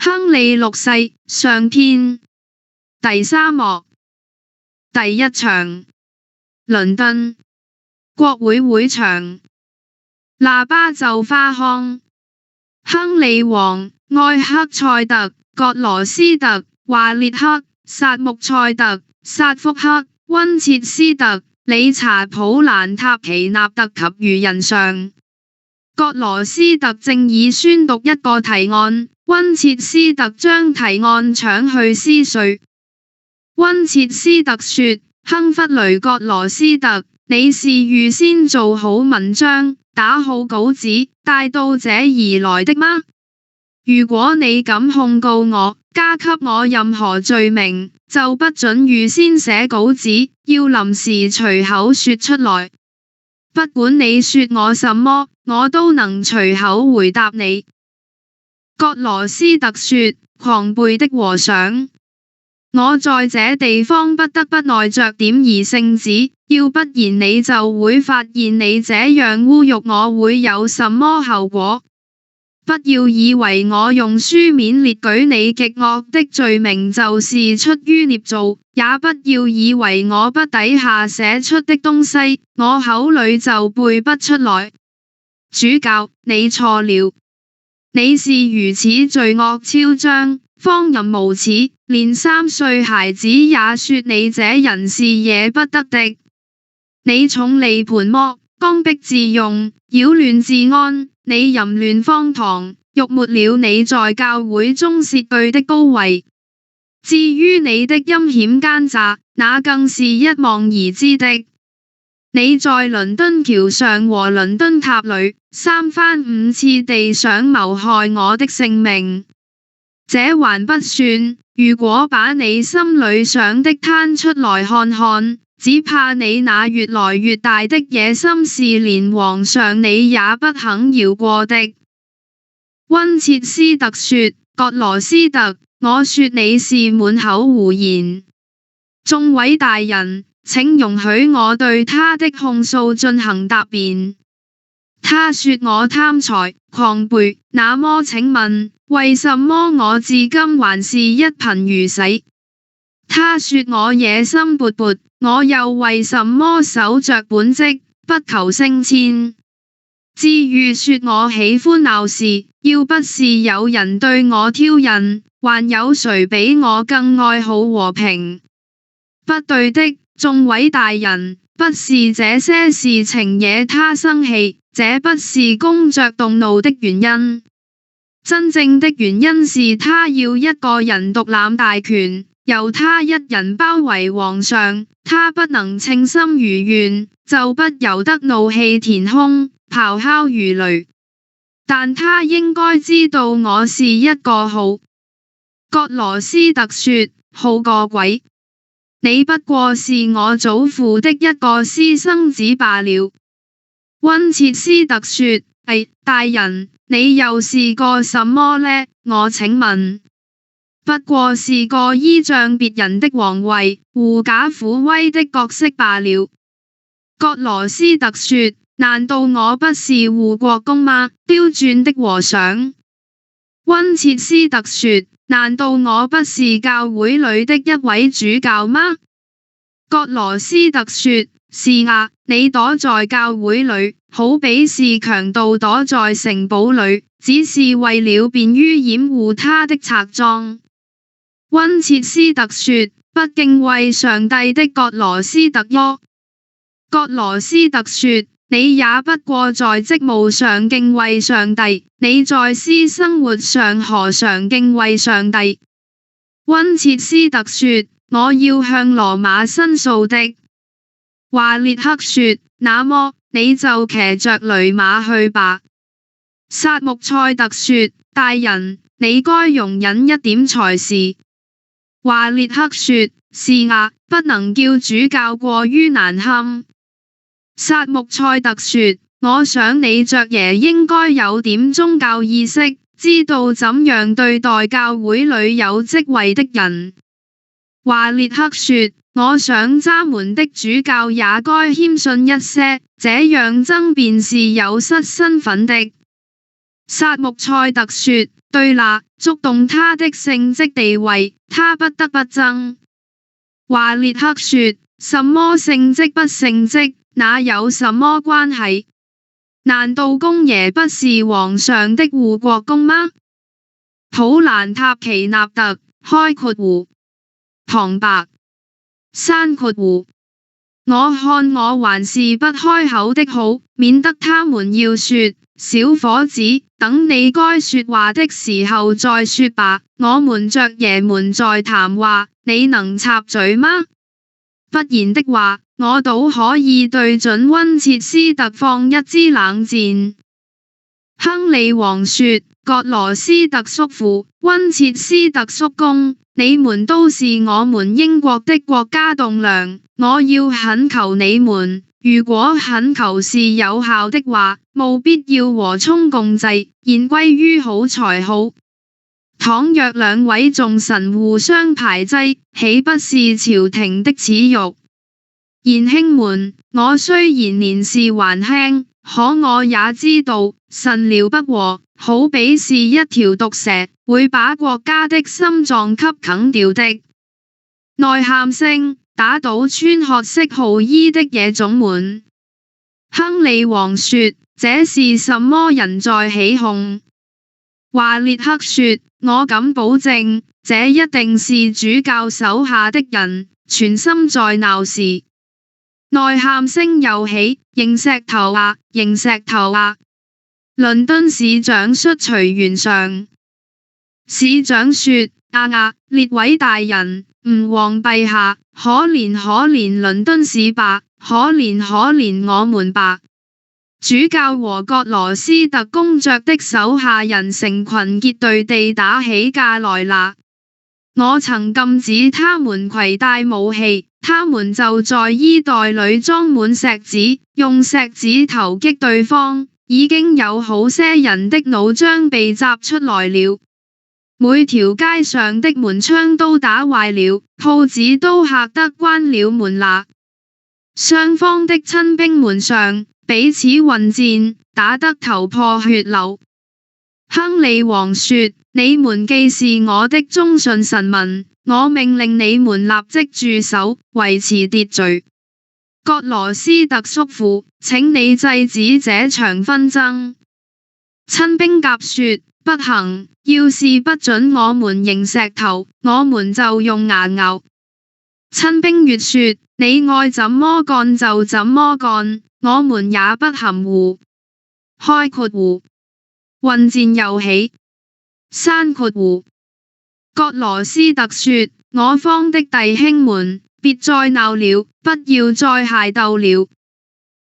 亨利六世上篇第三幕第一場。倫敦國會會場，喇叭奏花腔。亨利王、愛克塞特、葛羅斯特、華列克、薩穆塞特、薩福克、溫切斯特、理查普蘭塔奇納特及餘人上。葛羅斯特正以宣讀一個提案，溫切斯特將提案搶去撕碎。溫切斯特說：亨弗雷葛羅斯特，你是預先做好文章，打好稿子，帶到這兒來的嗎？如果你敢控告我，加給我任何罪名，就不准預先寫稿子，要臨時隨口說出來。不管你說我什麼，我都能隨口回答你。葛羅斯特說：狂悖的和尚，我在這地方不得不耐着點兒性子，要不然你就會發現你這樣侮辱我會有什麼後果。不要以為我用書面列舉你極惡的罪名就是出於捏造，也不要以為我筆底下寫出的東西，我口裏就背不出來。主教，你錯了，你是如此罪惡囂張，荒淫無恥，連3歲孩子也說你這人是惹不得的。你重利盤剝，剛愎自用，擾亂治安，你淫亂荒唐，辱沒了你在教會中竊據的高位。至於你的陰險奸詐，那更是一望而知的。你在倫敦橋上和倫敦塔裏3番5次地想謀害我的性命。這還不算，如果把你心裏想的攤出來看看，只怕你那越來越大的野心是連皇上你也不肯饒過的。溫切斯特說：葛羅斯特，我說你是滿口胡言。眾位大人，請容許我對他的控訴進行答辯。他說我貪財狂悖，那麼請問，為什麼我至今還是一貧如洗？他說我野心勃勃，我又為什麼守着本職，不求升遷？至於說我喜歡鬧事，要不是有人對我挑釁，還有誰比我更愛好和平？不對的，眾位大人，不是這些事情惹他生氣，這不是公爵動怒的原因。真正的原因是他要一個人獨攬大權，由他一人包圍皇上，他不能稱心如願，就不由得怒氣填胸，咆哮如雷。但他應該知道我是一個號。葛羅斯特說：號個鬼！你不過是我祖父的一個私生子罷了。溫切斯特說：大人，你又是個什麼呢？我請問。不過是個依仗別人的皇位，狐假虎威的角色罷了。葛羅斯特說：難道我不是護國公嗎？刁鑽的和尚。溫切斯特說：難道我不是教會裏的一位主教嗎？葛羅斯特說：是啊，你躲在教會裏，好比是強盜躲在城堡裏，只是為了便於掩護他的賊贓。溫切斯特說：不敬畏上帝的葛羅斯特喲。葛羅斯特說：你也不過在職務上敬畏上帝，你在私生活上何嘗敬畏上帝？溫切斯特說：我要向羅馬申訴的。華列克說：那麼你就騎着驢馬去吧。薩穆塞特說：大人，你該容忍一點才是。華列克說：是啊，不能叫主教過於難堪。薩穆塞特說：我想你爵爺應該有點宗教意識，知道怎樣對待教會裏有職位的人。華列克說：我想咱們的主教也該謙遜一些，這樣爭辯是有失身份的。薩穆塞特說：對那觸動他的聖職地位，他不得不爭。華列克說：什麼聖職不聖職，那有什麼關係？難道公爺不是皇上的護國公嗎？普蘭塔奇納特開括弧旁白閂括弧。我看我還是不開口的好，免得他們要說，小伙子，等你該說話的時候再說吧。我們爵爺們在談話，你能插嘴嗎？不然的話，我倒可以對準溫切斯特放一支冷箭。亨利王說：葛羅斯特叔父，溫切斯特叔公，你們都是我們英國的國家棟樑，我要懇求你們，如果懇求是有效的話，務必要和衷共濟，言歸於好才好。倘若兩位眾臣互相排擠，豈不是朝廷的恥辱？賢兄們，我雖然年事還輕，可我也知道，臣僚不和，好比是一條毒蛇，會把國家的心臟給啃掉的。內喊聲打倒穿褐色號衣的野種們。亨利王說：這是什麼人在起哄？華列克說：我敢保證，這一定是主教手下的人，全心在鬧事。內喊聲又起，扔石頭啊，扔石頭啊！倫敦市長率隨員上。市長說：列位大人，吾皇陛下，可憐可憐倫敦市吧，可憐可憐我們吧！主教和葛羅斯特公爵的手下人成群結隊地打起架來啦！我曾禁止他們攜帶武器，他們就在衣袋裏裝滿石子，用石子投擊對方。已經有好些人的腦漿被砸出來了，每條街上的門窗都打壞了，鋪子都嚇得關了門啦。雙方的親兵們上彼此混戰，打得頭破血流。亨利王說：你們既是我的忠信臣民，我命令你們立即住手，維持秩序。葛羅斯特叔父，請你制止這場紛爭。親兵甲說：不行，要是不准我們扔石頭，我們就用牙咬。親兵乙說：你愛怎麼幹就怎麼幹，我們也不含糊。開括弧混戰又起。閂括弧葛羅斯特說：我方的弟兄們，別再鬧了，不要再械鬥了。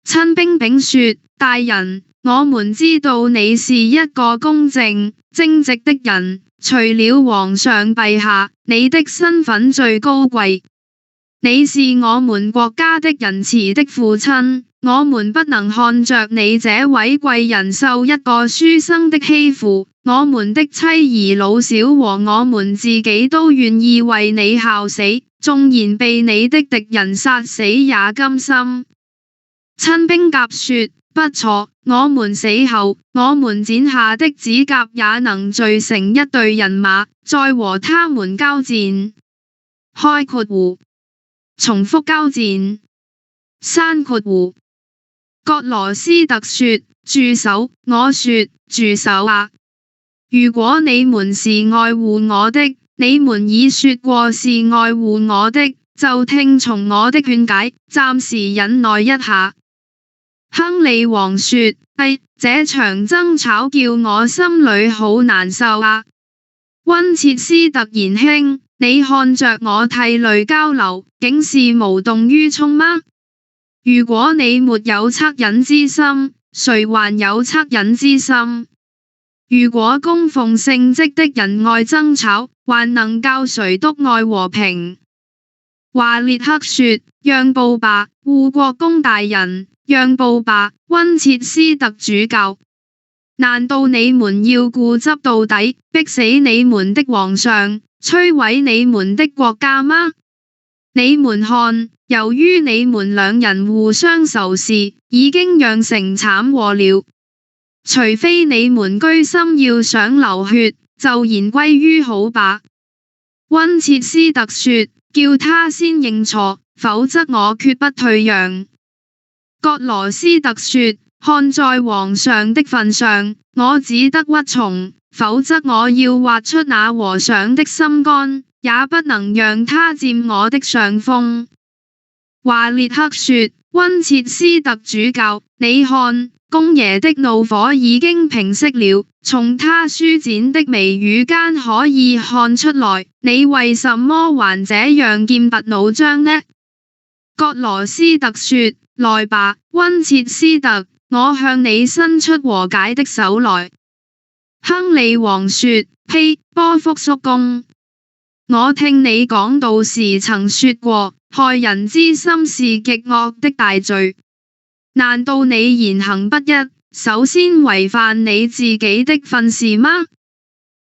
親兵丙說：大人，我們知道你是一個公正正直的人，除了皇上陛下，你的身份最高貴。你是我們國家的仁慈的父親，我們不能看着你這位貴人受一個書生的欺負，我們的妻兒老小和我們自己都願意為你效死，縱然被你的敵人殺死也甘心。親兵甲說：不錯，我們死後，我們剪下的指甲也能聚成一隊人馬，再和他們交戰。開括弧重複交戰。閂括弧葛羅斯特說：住手！我說住手啊！如果你們是愛護我的，你們已說過是愛護我的，就聽從我的勸解，暫時忍耐一下。亨利王說：這場爭吵叫我心裏好難受啊！溫切斯特賢兄，你看着我涕淚交流，竟是無動於衷嗎？如果你沒有惻隱之心，誰還有惻隱之心？如果供奉聖職的人愛爭吵，還能教誰督愛和平？華列克說：讓步吧，護國公大人，讓步吧，溫切斯特主教。難道你們要固執到底，逼死你們的皇上，摧毀你們的國家嗎？你們看，由於你們兩人互相仇視，已經釀成慘禍了。除非你們居心要想流血，就言歸於好吧。溫切斯特說，叫他先認錯，否則我決不退讓。葛羅斯特說，看在皇上的份上，我只得屈從，否則我要挖出那和尚的心肝，也不能讓他佔我的上風。華列克說，溫切斯特主教，你看，公爺的怒火已經平息了，從他舒展的眉宇間可以看出來，你為什麼還這樣劍拔弩張呢？葛羅斯特說，來吧，溫切斯特，我向你伸出和解的手來。亨利王說，呸，波福叔公，我聽你講道時曾說過，害人之心是極惡的大罪。難道你言行不一，首先違反你自己的訓示嗎？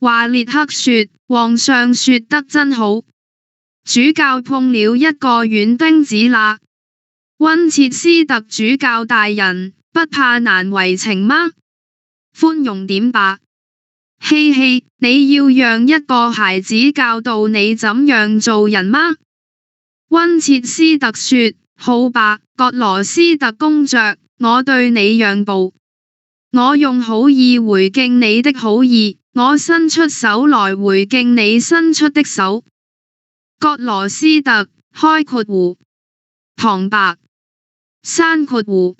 華列克說，皇上說得真好。主教碰了一個軟釘子啦。溫切斯特主教大人，不怕難為情嗎？寬容點吧。嘻嘻，你要讓一個孩子教導你怎樣做人嗎？溫切斯特說，好吧，葛羅斯特公爵，我對你讓步。我用好意回敬你的好意，我伸出手來回敬你伸出的手。葛羅斯特，開括弧，旁白，閂括弧。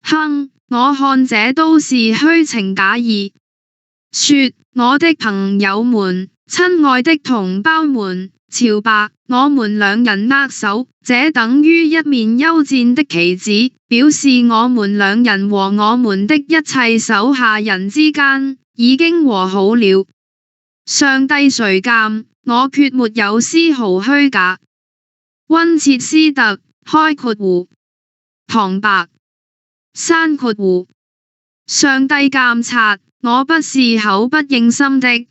哼，我看這都是虛情假意。說，我的朋友們，親愛的同胞們，瞧吧，我們兩人握手，這等於一面休戰的旗子，表示我們兩人和我們的一切手下人之間已經和好了。上帝垂鑒，我決沒有絲毫虛假。溫切斯特，開括弧，旁白，閂括弧。上帝鑒察，我不是口不應心的。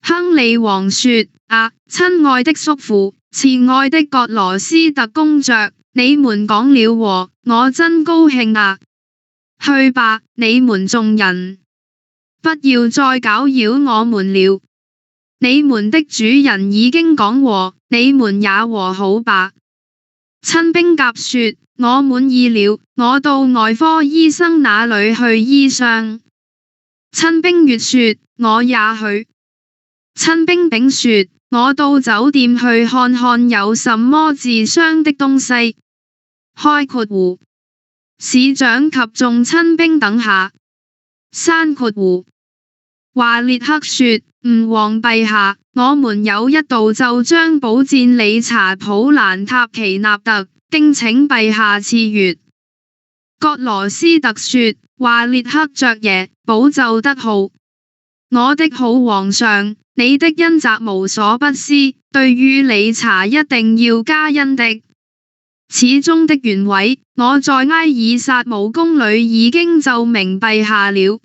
亨利王說，啊，親愛的叔父，慈愛的葛羅斯特公爵，你們講了和，我真高興啊。去吧，你們眾人，不要再攪擾我們了。你們的主人已經講和，你們也和好吧。親兵甲說，我滿意了，我到外科醫生那裏去醫傷。親兵乙說，我也去。親兵丙說，我到酒店去看看有什麼治傷的東西。開括弧，市長及眾親兵等下。閂括弧。華列克說，吾皇陛下，我們有一道奏章保薦理查普蘭塔奇納特，敬請陛下賜閱。葛羅斯特說，華列克爵爺，保奏得好。我的好皇上，你的恩澤無所不施，對於理查一定要加恩的。始終的原委，我在埃爾薩姆宮裏已經奏明陛下了。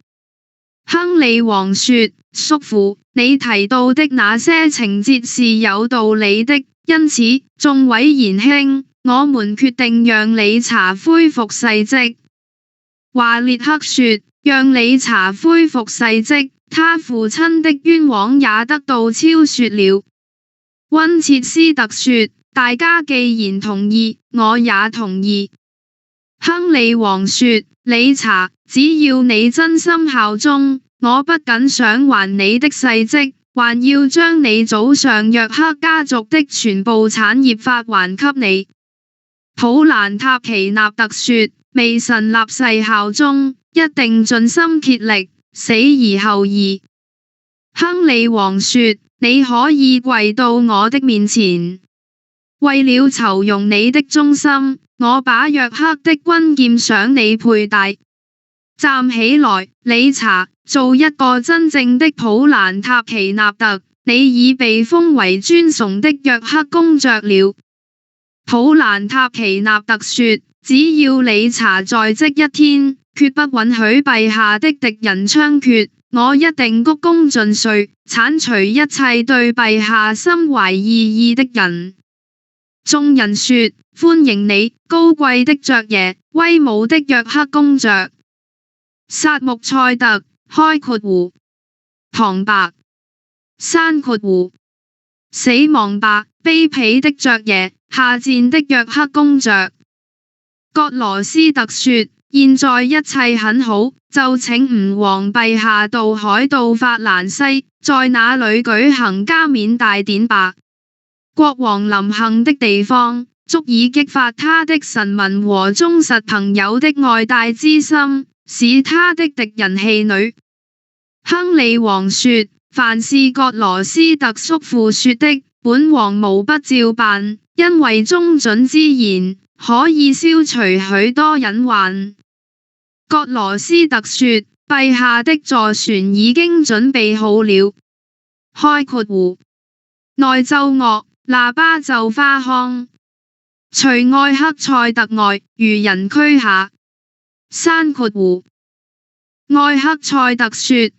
亨利王說，叔父，你提到的那些情節是有道理的，因此，眾位賢兄，我們決定讓理查恢復世職。華列克說，讓理查恢復世職，他父親的冤枉也得到昭雪了。溫切斯特說，大家既然同意，我也同意。亨利王說，理查，只要你真心效忠，我不僅想還你的世職，還要將你祖上約克家族的全部產業發還給你。普蘭塔奇納特說，微臣立誓效忠，一定盡心竭力，死而後已。亨利王說，你可以跪到我的面前。為了酬庸你的忠心，我把約克的軍劍賞你佩戴。站起來，理查，做一個真正的普蘭塔奇納特，你已被封為尊崇的約克公爵了。普蘭塔奇納特說，只要理查在職一天，決不允許陛下的敵人猖獗，我一定鞠躬盡瘁，剷除一切對陛下心懷異意的人。眾人說，歡迎你，高貴的爵爺，威武的約克公爵。薩穆塞特，開括弧。旁白。山括弧死亡吧，卑鄙的爵爺，下賤的約克公爵。葛羅斯特說，現在一切很好，就請吾皇陛下到海盜法蘭西，在那裏舉行加冕大典吧。國王臨幸的地方，足以激發他的臣民和忠實朋友的愛戴之心，使他的敵人氣餒。亨利王說，凡是葛羅斯特叔父說的，本王無不照辦，因為忠準之言，可以消除許多隱患。葛羅斯特說，陛下的坐船已經準備好了。開括弧內奏樂，喇叭奏花腔，除愛克塞特外，餘人俱下。山括弧愛克塞特說，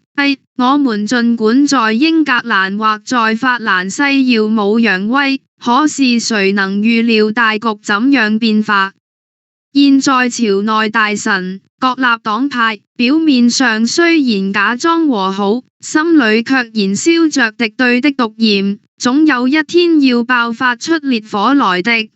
我們儘管在英格蘭或在法蘭西耀武揚威，可是誰能預料大局怎樣變化？現在朝內大臣、各立黨派，表面上雖然假裝和好，心裏卻燃燒着敵對的毒焰，總有一天要爆發出烈火來的。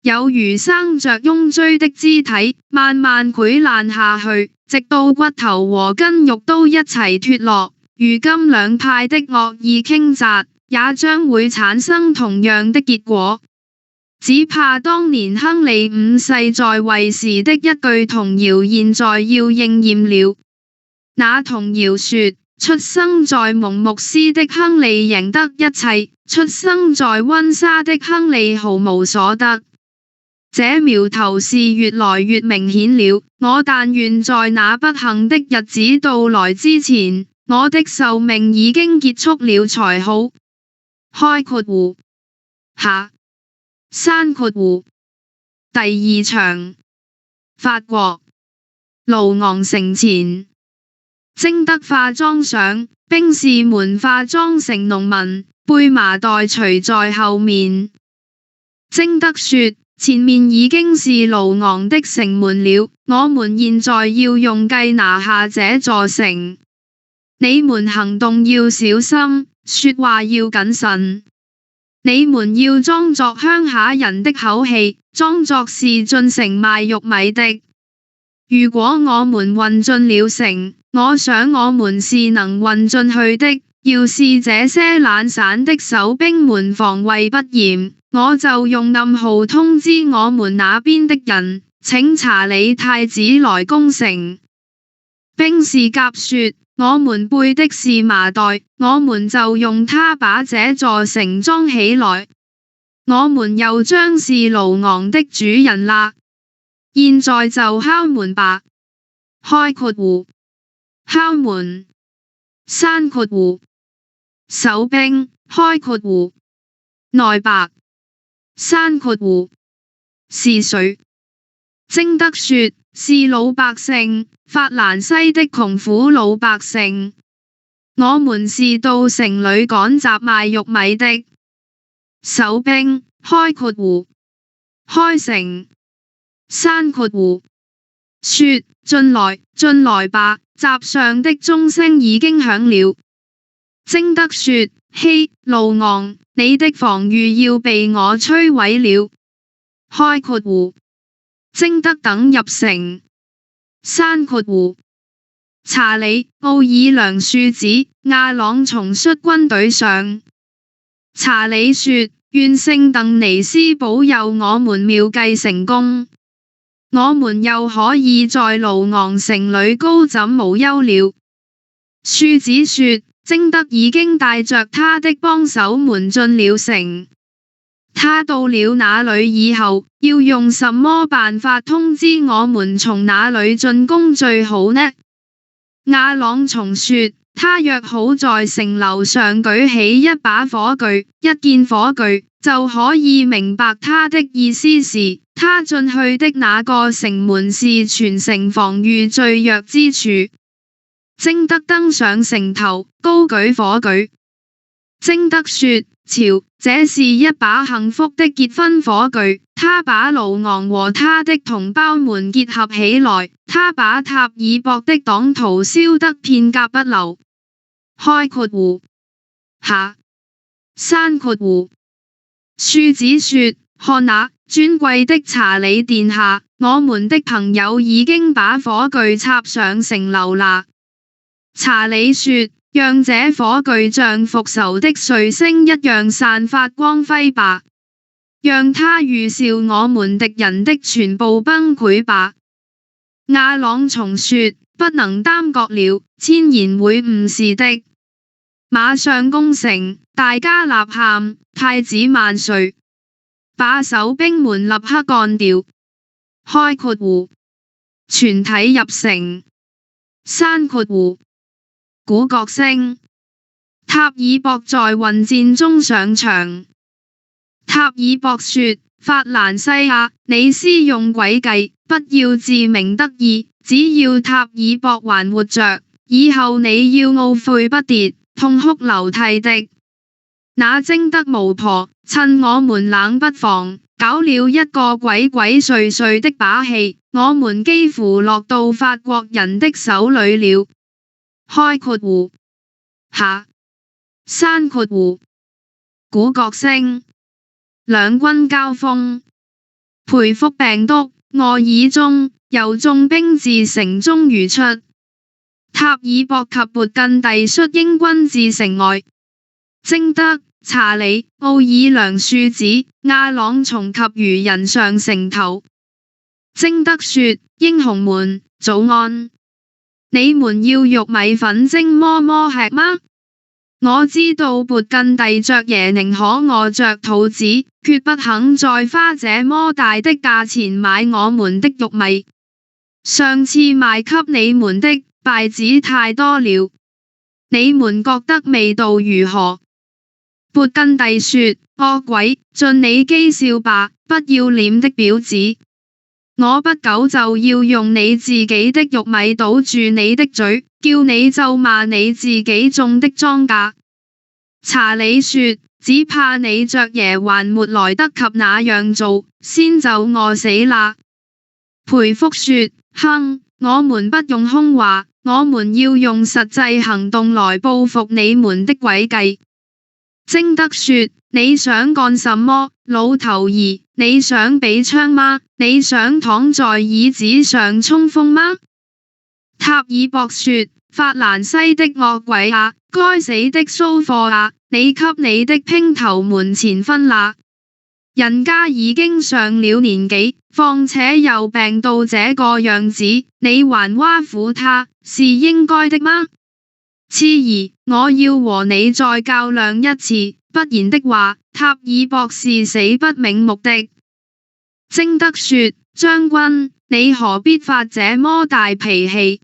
有如生着癰疽的肢體，慢慢潰爛下去，直到骨頭和筋肉都一齊脫落。如今兩派的惡意傾軋，也將會產生同樣的結果。只怕當年亨利五世在位時的一句童謠現在要應驗了。那童謠說，出生在蒙牧師的亨利贏得一切，出生在溫莎的亨利毫無所得。這苗頭是越來越明顯了，我但願在那不幸的日子到來之前，我的壽命已經結束了才好。開括弧下山括弧第二場，法國盧昂城前，貞德化妝上，兵士們化妝成農民，背麻袋隨在後面。貞德說，前面已經是盧昂的城門了，我們現在要用計拿下這座城。你們行動要小心，說話要謹慎。你們要裝作鄉下人的口氣，裝作是進城賣玉米的。如果我們運進了城，我想我們是能運進去的。要是這些懶散的守兵們防衛不嚴，我就用暗號通知我們那邊的人，請查理太子來攻城。兵士甲說，我們背的是麻袋，我們就用它把這座城裝起來。我們又將是盧昂的主人啦。現在就敲門吧。開括弧敲門山括弧守兵開括弧內白山括弧是誰？貞德說，是老百姓，法蘭西的窮苦老百姓。我們是到城裏趕集賣玉米的。守兵開括弧開城山括弧說，進來進來吧，閘上的鐘聲已經響了。貞德說，嘿，盧昂，你的防禦要被我摧毀了。開括弧貞德等入城山括弧查理、奧爾良庶子、亞朗從率軍隊上。查理說，願聖鄧尼斯保佑我們妙計成功，我們又可以在盧昂城裏高枕無憂了。庶子說，貞德已經帶着他的幫手們進了城，他到了那裏以後，要用什麼辦法通知我們從哪裏進攻最好呢？亞朗從說，他約好在城樓上舉起一把火炬，一見火炬，就可以明白他的意思是，他進去的那個城門是全城防禦最弱之處。貞德登上城頭，高舉火炬。貞德說，瞧，這是一把幸福的結婚火炬，他把盧昂和他的同胞們結合起來，他把塔爾博的黨徒燒得片甲不留。開括弧下閂括弧。庶子說：看那尊貴的查理殿下，我們的朋友已經把火炬插上城樓啦。查理說：讓這火炬像復仇的彗星一樣散發光輝吧，讓它預兆我們敵人的全部崩潰吧。亞朗松說：不能耽擱了，千然會誤事的。馬上攻城，大家吶喊，太子萬歲！把守兵們立刻幹掉。開括弧全體入城。閂括弧鼓角聲。塔爾博在混戰中上場。塔爾博說：法蘭西亞，你施用詭計，不要自鳴得意，只要塔爾博還活着，以後你要懊悔不迭，痛哭流涕的。那貞德巫婆趁我們冷不防，搞了一個鬼鬼祟祟的把戲，我們幾乎落到法國人的手裏了。開括弧下閂括弧鼓角聲。兩軍交鋒。培福病毒愛爾中，由眾兵自城中逾出。塔爾博及勃艮第率英軍至城外。貞德、查理、奧爾良庶子、亞朗松及餘人上城頭。貞德說：英雄們，早安！你們要玉米粉蒸麼麼吃嗎？我知道勃艮第爵爺寧可餓着肚子，決不肯再花這麼大的價錢買我們的玉米。上次賣給你們的稗子太多了，你們覺得味道如何？勃艮第說：惡鬼，盡你譏笑吧，不要臉的婊子！我不久就要用你自己的玉米堵住你的嘴，叫你咒罵你自己種的莊稼。查理說：只怕你爵爺還沒來得及那樣做，先就餓死啦。培福說：哼，我們不用空話，我們要用實際行動來報復你們的詭計。貞德說：你想幹什麼，老頭兒？你想比槍嗎？你想躺在椅子上衝鋒嗎？塔爾博說：法蘭西的惡鬼啊，該死的騷貨啊，你給你的姘頭們錢分啦！人家已經上了年紀，況且又病到這個樣子，你還挖苦他，是應該的嗎？次兒，我要和你再較量一次，不然的話，塔爾博是死不瞑目的。貞德說：將軍，你何必發這麼大脾氣？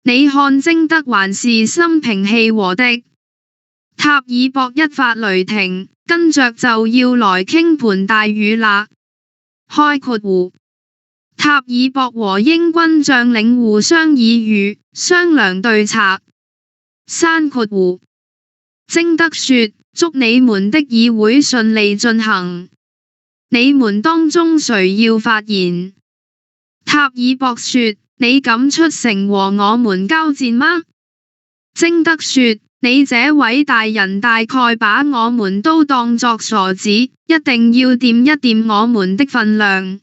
你看貞德還是心平氣和的。塔爾博一發雷霆，跟着就要來傾盆大雨啦。開括弧塔爾博和英軍將領互相耳語，商量對策。閂括弧貞德說：祝你們的議會順利進行。你們當中誰要發言？塔爾博說：你敢出城和我們交戰嗎？貞德說：你這位大人大概把我們都當作傻子，一定要掂一掂我們的分量。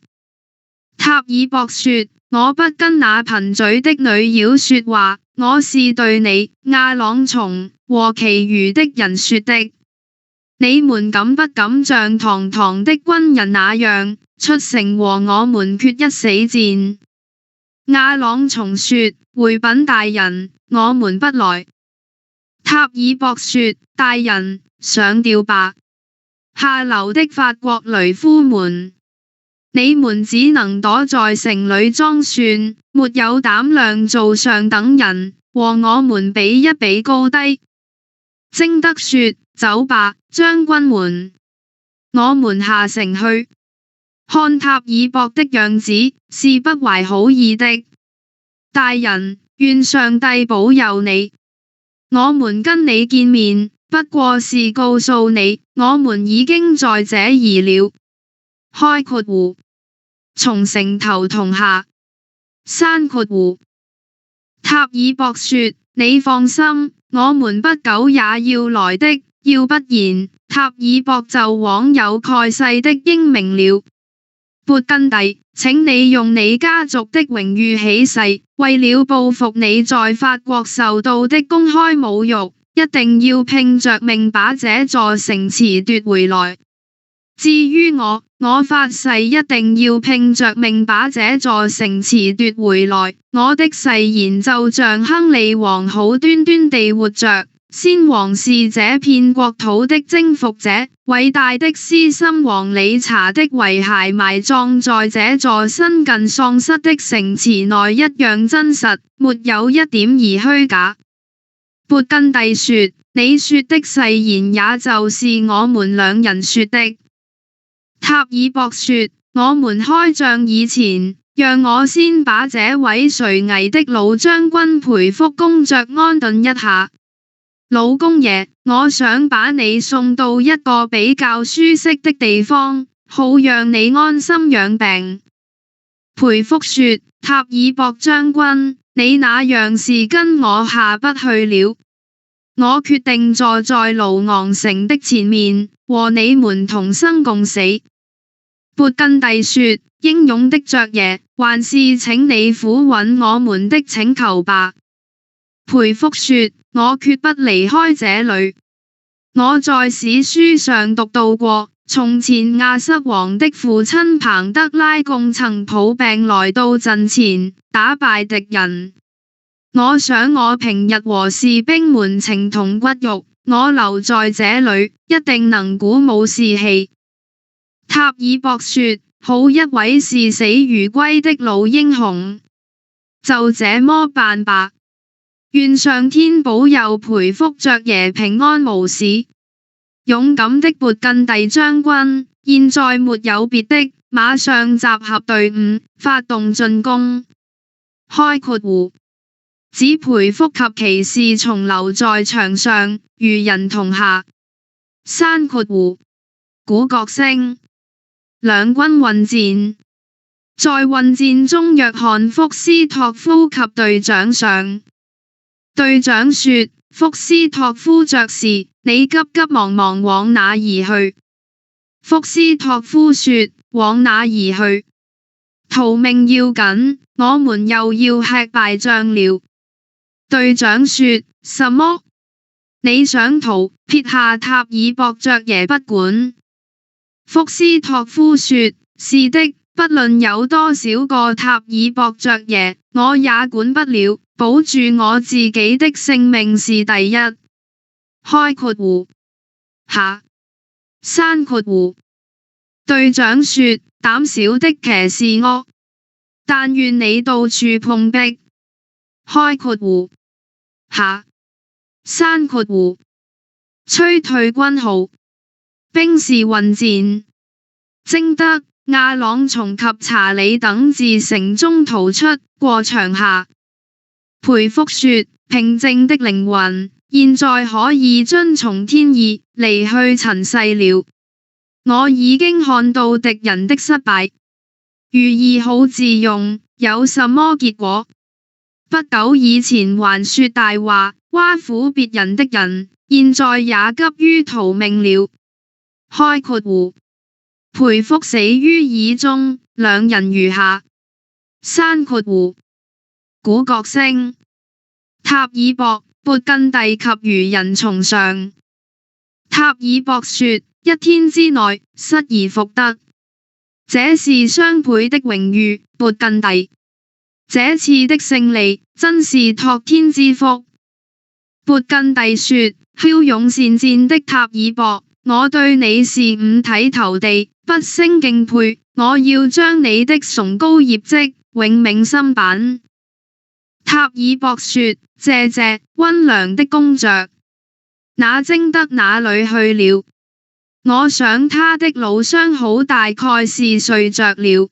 塔爾博說：我不跟那貧嘴的女妖說話，我是對你、亞朗松和其餘的人說的。你們敢不敢像堂堂的軍人那樣，出城和我們決一死戰？亞朗松說：回稟大人，我們不來。塔爾博說：大人，上吊吧！下流的法國驢夫們，你們只能躲在城裏裝蒜，沒有膽量做上等人，和我們比一比高低。貞德說：走吧，將軍們，我們下城去。看塔爾博的樣子，是不懷好意的。大人，願上帝保佑你。我們跟你見面，不過是告訴你，我們已經在這兒了。開括弧從城頭同下。閂括弧塔爾博說：你放心，我們不久也要來的，要不然，塔爾博就枉有蓋世的英名了。勃艮第，請你用你家族的榮譽起誓，為了報復你在法國受到的公開侮辱，一定要拼着命把這座城池奪回來。至於我發誓一定要拼着命把這座城池奪回來。我的誓言就像亨利王好端端地活着。先王是這片國土的征服者，偉大的獅心王理查的遺骸埋葬在這座新近喪失的城池內一樣真實，沒有一點兒虛假。勃艮第說：你說的誓言也就是我們兩人說的。塔爾博說：我們開仗以前，讓我先把這位垂危的老將軍培福公爵安頓一下。老公爺，我想把你送到一個比較舒適的地方，好讓你安心養病。培福說：塔爾博將軍，你那樣是跟我下不去了。我決定坐在盧昂城的前面，和你們同生共死。勃艮第說：英勇的爵爺，還是請你俯允我們的請求吧。培福說：我決不離開這裏。我在史書上讀到過，從前亞瑟王的父親彭德拉貢曾抱病來到陣前，打敗敵人。我想我平日和士兵們情同骨肉，我留在這裏，一定能鼓舞士氣。塔爾博說：好一位視死如歸的老英雄，就這麼辦吧。願上天保佑培福爵爺平安無事。勇敢的勃艮第將軍，現在沒有別的，馬上集合隊伍，發動進攻。開括弧，指培福及騎士從留在場上，如人同下。閂括弧，鼓角聲。兩軍混戰。在混戰中，約翰福斯托夫及隊長上。隊長說：福斯托夫爵士，你急急忙忙往哪兒去？福斯托夫說：往哪兒去？逃命要緊，我們又要吃敗仗了。隊長說：什麼？你想逃？撇下塔爾博爵爺不管。福斯托夫說：是的，不論有多少個塔爾博爵爺，我也管不了。保住我自己的性命是第一。開括弧下。閂括弧。隊長說：膽小的騎士惡，但願你到處碰壁。開括弧下。閂括弧。催退軍號。兵士混戰。征德、亞朗松及查理等自城中逃出，過牆下。培福說：平靜的靈魂，現在可以遵從天意，離去塵世了。我已經看到敵人的失敗，如意好自用，有什麼結果？不久以前還說大話，挖苦別人的人，現在也急於逃命了。開括弧，培福死於議中，兩人如下。閂括弧。鼓角聲。塔爾博、勃艮第及餘人從上。塔爾博說：一天之內失而復得，這是雙倍的榮譽。勃艮第，這次的勝利真是託天之福。勃艮第說：驍勇善戰的塔爾博，我對你是五體投地，不勝敬佩。我要將你的崇高業績永銘心版。塔爾博說：謝謝，溫良的公爵。那征德哪裏去了？我想他的老相好大概是睡着了。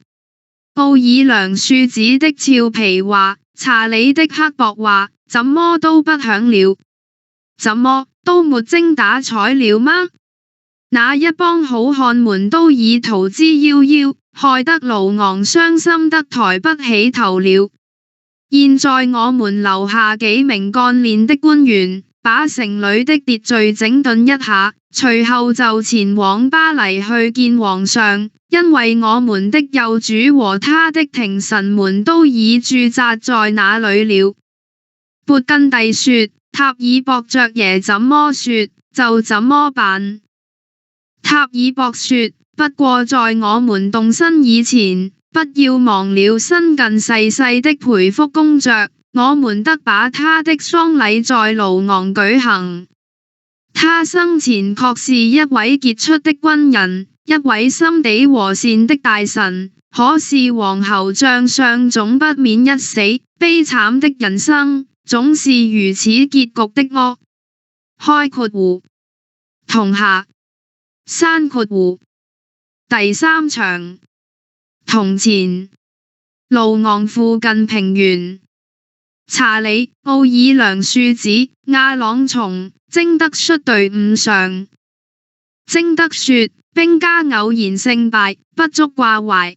奧爾良樹子的俏皮話，查理的刻薄話，怎麼都不響了？怎麼都沒精打采了嗎？那一幫好漢們都已逃之夭夭，害得盧昂傷心得抬不起頭了。現在我們留下幾名幹練的官員，把城裏的秩序整頓一下，隨後就前往巴黎去見皇上，因為我們的幼主和他的廷臣們都已駐紮在那裏了。勃艮第說，塔爾博爵爺怎麼說，就怎麼辦。塔爾博說，不過在我們動身以前，不要忘了新近逝世的培福公爵，我們得把他的喪禮在盧昂舉行。他生前確是一位傑出的軍人，一位心地和善的大臣，可是王侯將相總不免一死，悲慘的人生總是如此結局的麼？開括弧同下刪括弧第三場同前盧昂附近平原查理奧爾良庶子亞朗松征德率隊伍上。征德說，兵家偶然勝敗，不足掛懷。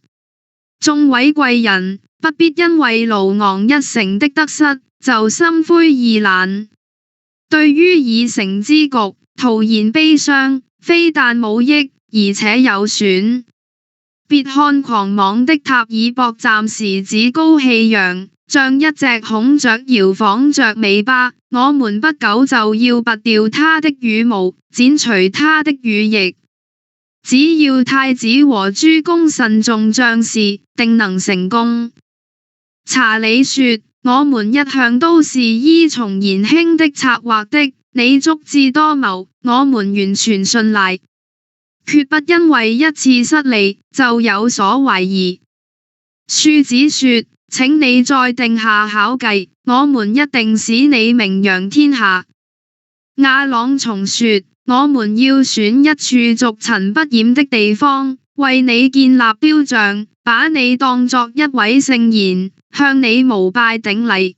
眾位貴人不必因為盧昂一城的得失就心灰意冷。對於已成之局徒然悲傷，非但無益，而且有損。別看狂妄的塔爾博暫時趾高氣揚，像一隻孔雀搖晃着尾巴，我們不久就要拔掉他的羽毛，剪除他的羽翼。只要太子和諸公慎重將士，定能成功。查理說，我們一向都是依從賢兄的策劃的，你足智多謀，我們完全信賴，決不因為一次失利就有所懷疑。庶子說，請你再定下巧計，我們一定使你名揚天下。亞朗松說，我們要選一處俗塵不染的地方，為你建立雕像，把你當作一位聖賢，向你膜拜頂禮。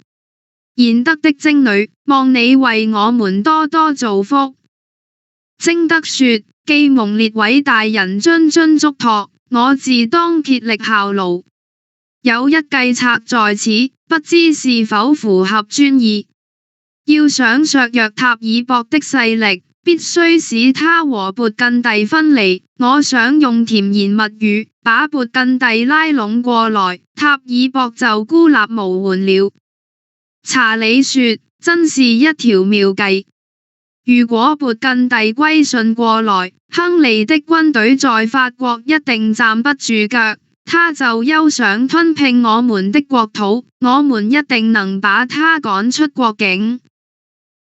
賢德的貞女，望你為我們多多造福。征德說，既蒙列位大人諄諄囑託，我自當竭力效勞。有一計策在此，不知是否符合專意。要想削弱塔爾博的勢力，必須使他和勃艮第分離。我想用甜言蜜語把勃艮第拉攏過來，塔爾博就孤立無援了。查理說，真是一條妙計。如果勃艮第歸順過來，亨利的軍隊在法國一定站不住腳，他就休想吞併我們的國土，我們一定能把他趕出國境。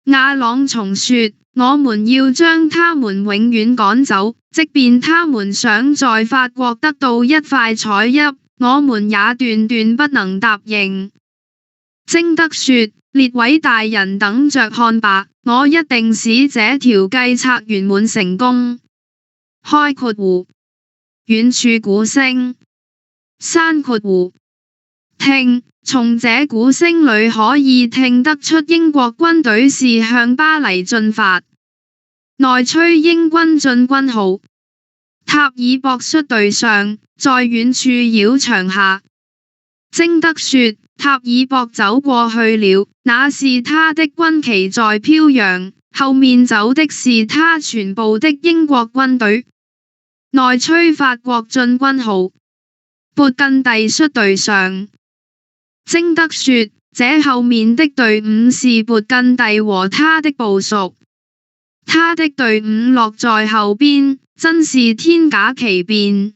亞朗松說，我們要將他們永遠趕走，即便他們想在法國得到一塊彩邑，我們也斷斷不能答應。征德說，列位大人等着看吧，我一定使這條計策圓滿成功。開括弧遠處鼓聲刪括弧聽，從這鼓聲裏可以聽得出英國軍隊是向巴黎進發。內吹英軍進軍號，塔爾博率隊上，在遠處繞牆下。征德說，塔爾博走過去了，那是他的軍旗在飄揚，後面走的是他全部的英國軍隊。內吹法國進軍號，勃艮第率隊上。征德說，這後面的隊伍是勃艮第和他的部屬，他的隊伍落在後邊，真是天假奇變。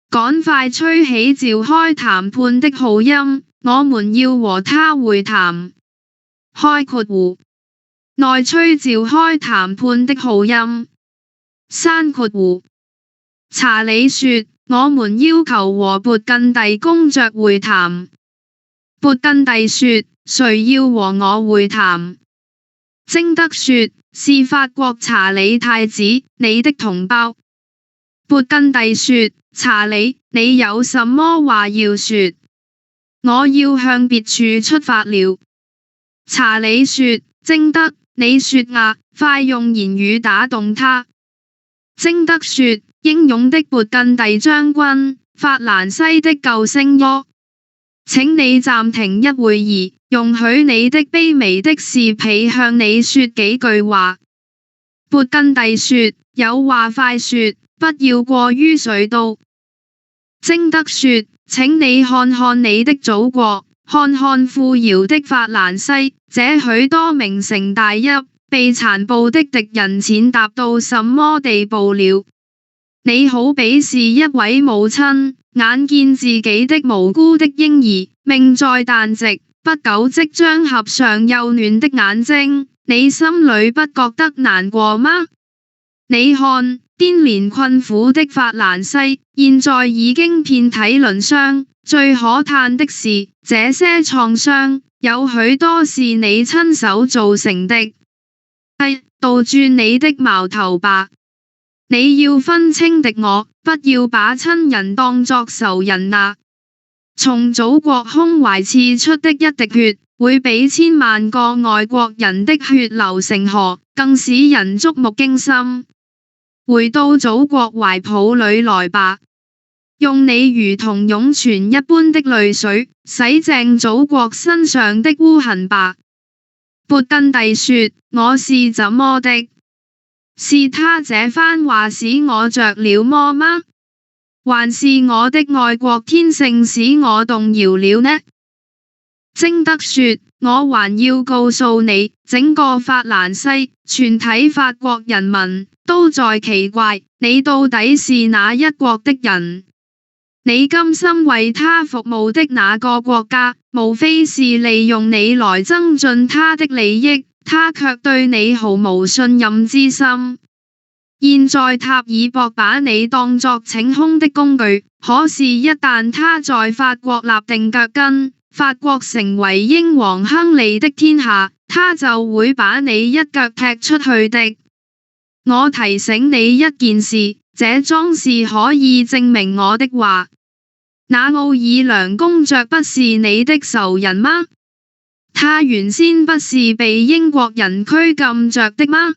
趕快吹起召開談判的號音，我們要和他會談。開括弧內吹召開談判的號音刪括弧查理說，我們要求和勃艮第公爵會談。勃艮第說，誰要和我會談？征德說，是法國查理太子，你的同胞。勃艮第說，查理，你有什麼話要說？我要向別處出發了。查理說，征德，你說啊，快用言語打動他。征德說，英勇的勃艮第將軍，法蘭西的救星喲。請你暫停一會兒，容許你的卑微的侍婢向你說幾句話。勃艮第說，有話快說，不要過於水刀。貞德說，請你看看你的祖國，看看富饒的法蘭西，這許多名城大邑，被殘暴的敵人踐踏到什麼地步了？你好比是一位母親，眼見自己的無辜的嬰兒，命在旦夕，不久即將合上幼嫩的眼睛，你心裏不覺得難過嗎？你看，顛連困苦的法蘭西，現在已經遍體鱗傷，最可嘆的是，這些創傷，有許多是你親手造成的。倒轉你的矛頭吧！你要分清敵我，不要把親人當作仇人啊！從祖國胸懷刺出的一滴血，會比千萬個外國人的血流成河，更使人觸目驚心。回到祖國懷抱裏來吧，用你如同湧泉一般的淚水，洗淨祖國身上的污痕吧。勃艮第說，我是怎麼的？是他這番話使我着了魔嗎？還是我的愛國天性使我動搖了呢？貞德說，我還要告訴你，整個法蘭西，全體法國人民，都在奇怪，你到底是哪一國的人？你甘心為他服務的那個國家，無非是利用你來增進他的利益，他卻對你毫無信任之心。現在塔爾博把你當作逞凶的工具，可是一旦他在法國立定腳跟，法國成為英皇亨利的天下，他就會把你一腳踢出去的。我提醒你一件事，這裝是可以證明我的話。那奧爾良公爵不是你的仇人嗎？他原先不是被英國人拘禁着的嗎？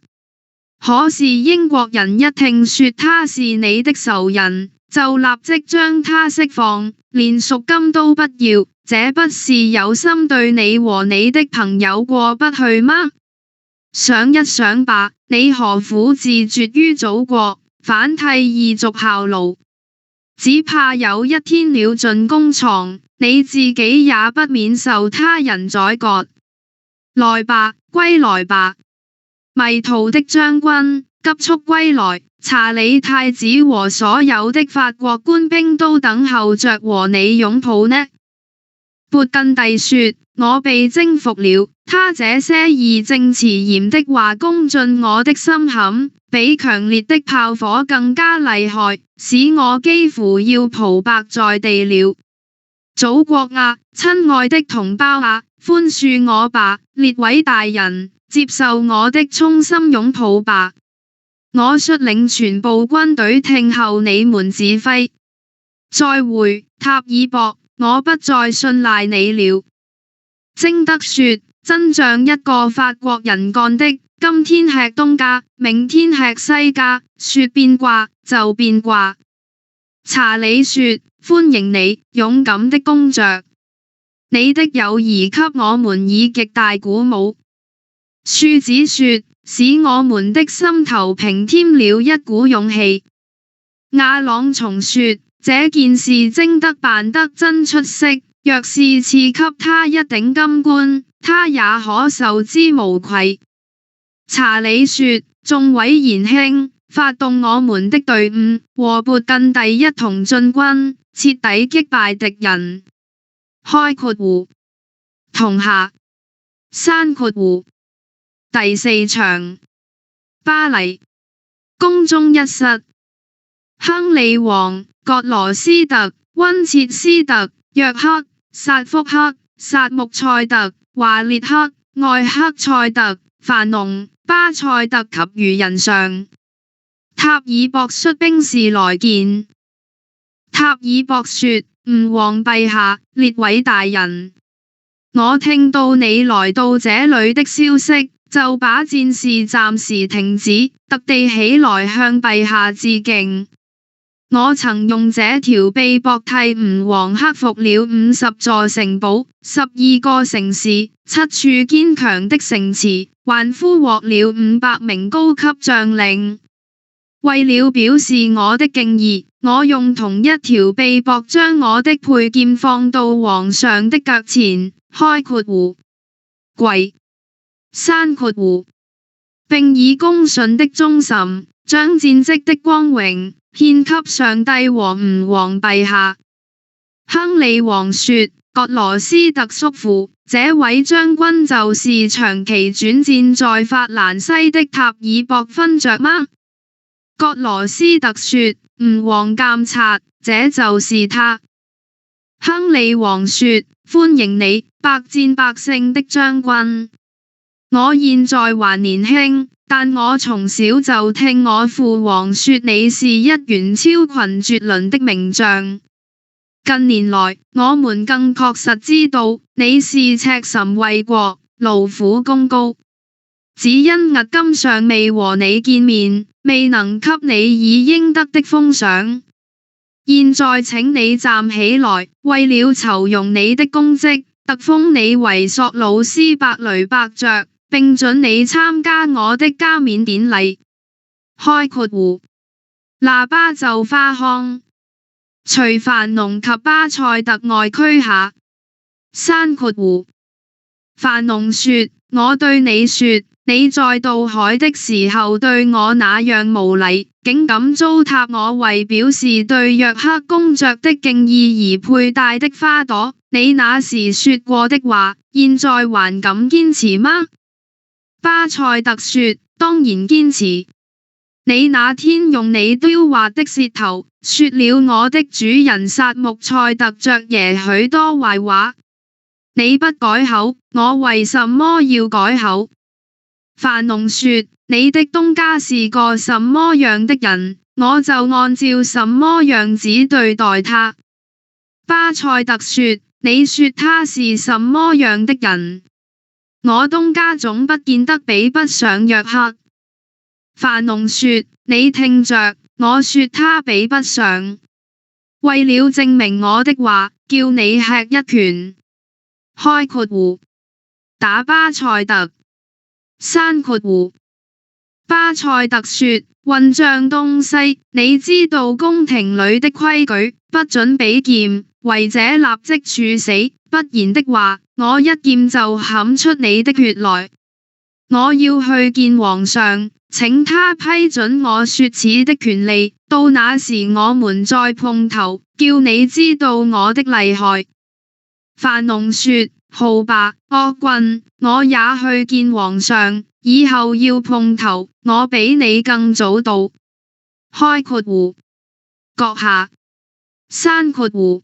可是英國人一聽說他是你的仇人，就立即將他釋放，連贖金都不要，這不是有心對你和你的朋友過不去嗎？想一想吧，你何苦自絕於祖國，反替異族效勞？只怕有一天了進宮床，你自己也不免受他人宰割。來吧，歸來吧！迷途的將軍，急速歸來！查理太子和所有的法國官兵都等候着和你擁抱呢。勃艮第說，我被征服了。他這些義正辭嚴的話攻進我的心坎，比強烈的炮火更加厲害，使我幾乎要匍匐在地了。祖國啊，親愛的同胞啊，寬恕我吧，列位大人，接受我的衷心擁抱吧。我率領全部軍隊聽候你們指揮。再會，塔爾博，我不再信賴你了。貞德說，真像一個法國人幹的，今天吃東家，明天吃西家，說變卦就變卦。查理說，歡迎你，勇敢的公爵。你的友誼給我們以極大鼓舞。庶子說，使我們的心頭平添了一股勇氣。亞朗松說，這件事貞德辦得真出色，若是賜給他一頂金冠，他也可受之無愧。查理說，眾位賢兄，發動我們的隊伍，和勃艮第一同進軍，徹底擊敗敵人。開括弧同下刪括弧。第4場，巴黎宮中一室，亨利王、葛羅斯特、溫切斯特、約克、薩福克、薩穆塞特、華列克、艾克塞特、凡農、巴塞特及餘人上。塔爾博率兵士來見。塔爾博說，吾皇陛下，列位大人，我聽到你來到這裏的消息，就把戰事暫時停止，特地起來向陛下致敬。我曾用這條臂膊替吳王克服了50座城堡、12個城市、7處堅強的城池，還俘獲了500名高級將領。為了表示我的敬意，我用同一條臂膊將我的佩劍放到皇上的腳前，開括弧，跪，閂括弧，並以恭順的忠臣，將戰績的光榮獻給上帝和吳王陛下。亨利王說：葛羅斯特叔父，這位將軍就是長期轉戰在法蘭西的塔爾博勳爵嗎？葛羅斯特說：吳王監察，這就是他。亨利王說：歡迎你，百戰百勝的將軍。我現在還年輕，但我從小就聽我父王說你是一員超群絕倫的名將。近年來，我們更確實知道你是赤誠衛國，勞苦功高。只因迄今尚未和你見面，未能給你以應得的封賞。現在請你站起來，為了酬庸你的功績，特封你為索魯斯伯雷伯爵，並准你參加我的加冕典禮。開括弧，喇叭奏花腔，隨樊農及巴塞特外驅下。閂括弧，樊農說：我對你說，你在渡海的時候對我那樣無禮，竟敢糟蹋我為表示對約克公爵的敬意而佩戴的花朵。你那時說過的話，現在還敢堅持嗎？巴塞特說：當然堅持。你那天用你雕滑的舌頭，說了我的主人薩穆塞特爵爺許多壞話。你不改口，我為什麼要改口？樊農說：你的東家是個什麼樣的人，我就按照什麼樣子對待他。巴塞特說：你說他是什麼樣的人？我東家總不見得比不上約克。樊農說：你聽着，我說他比不上。為了證明我的話，叫你吃一拳。開括弧，打巴塞特。閂括弧，巴塞特說：混帳東西，你知道宮廷裏的規矩，不准比劍，違者立即處死，不然的話，我一劍就砍出你的血來。我要去見皇上，請他批准我說此的權利，到那時我們再碰頭，叫你知道我的厲害。樊農說：好吧，惡棍，我也去見皇上，以後要碰頭，我比你更早到。開括弧，閣下。閂括弧。